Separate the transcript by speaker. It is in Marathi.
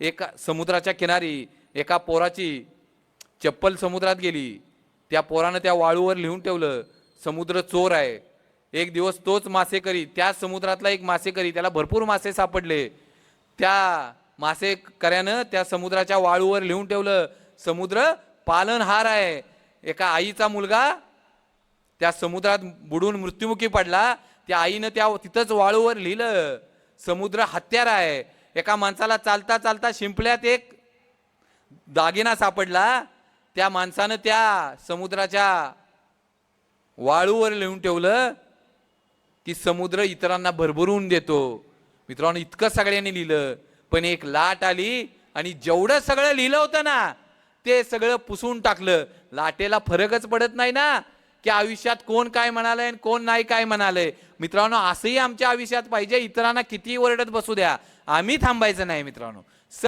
Speaker 1: एका समुद्राच्या किनारी एका पोराची चप्पल समुद्रात गेली। त्या पोरानं त्या वाळूवर लिहून ठेवलं, समुद्र चोर आहे। एक दिवस तोच मासेकरी, त्या समुद्रातला एक मासेकरी, त्याला भरपूर मासे सापडले। त्या मासेकऱ्यानं त्या समुद्राच्या वाळूवर लिहून ठेवलं, समुद्र पालनहार आहे। एका आईचा मुलगा त्या समुद्रात बुडून मृत्युमुखी पडला, त्या आईनं त्या तिथंच वाळूवर लिहिलं, समुद्र हत्यार आहे। एका माणसाला चालता चालता शिंपल्यात एक दागिना सापडला, त्या माणसानं त्या समुद्राच्या वाळूवर लिहून ठेवलं की समुद्र इतरांना भरभरून देतो। मित्रांनो, इतकं सगळ्यांनी लिहिलं, पण एक लाट आली आणि जेवढं सगळं लिहिलं होतं ना ते सगळं पुसून टाकलं। लाटेला फरकच पडत नाही ना की आयुष्यात कोण काय म्हणालंय आणि कोण नाही काय म्हणालंय। मित्रांनो, असंही आमच्या आयुष्यात पाहिजे, इतरांना किती ओरडत बसू द्या, आम्ही थांबायचं नाही मित्रांनो।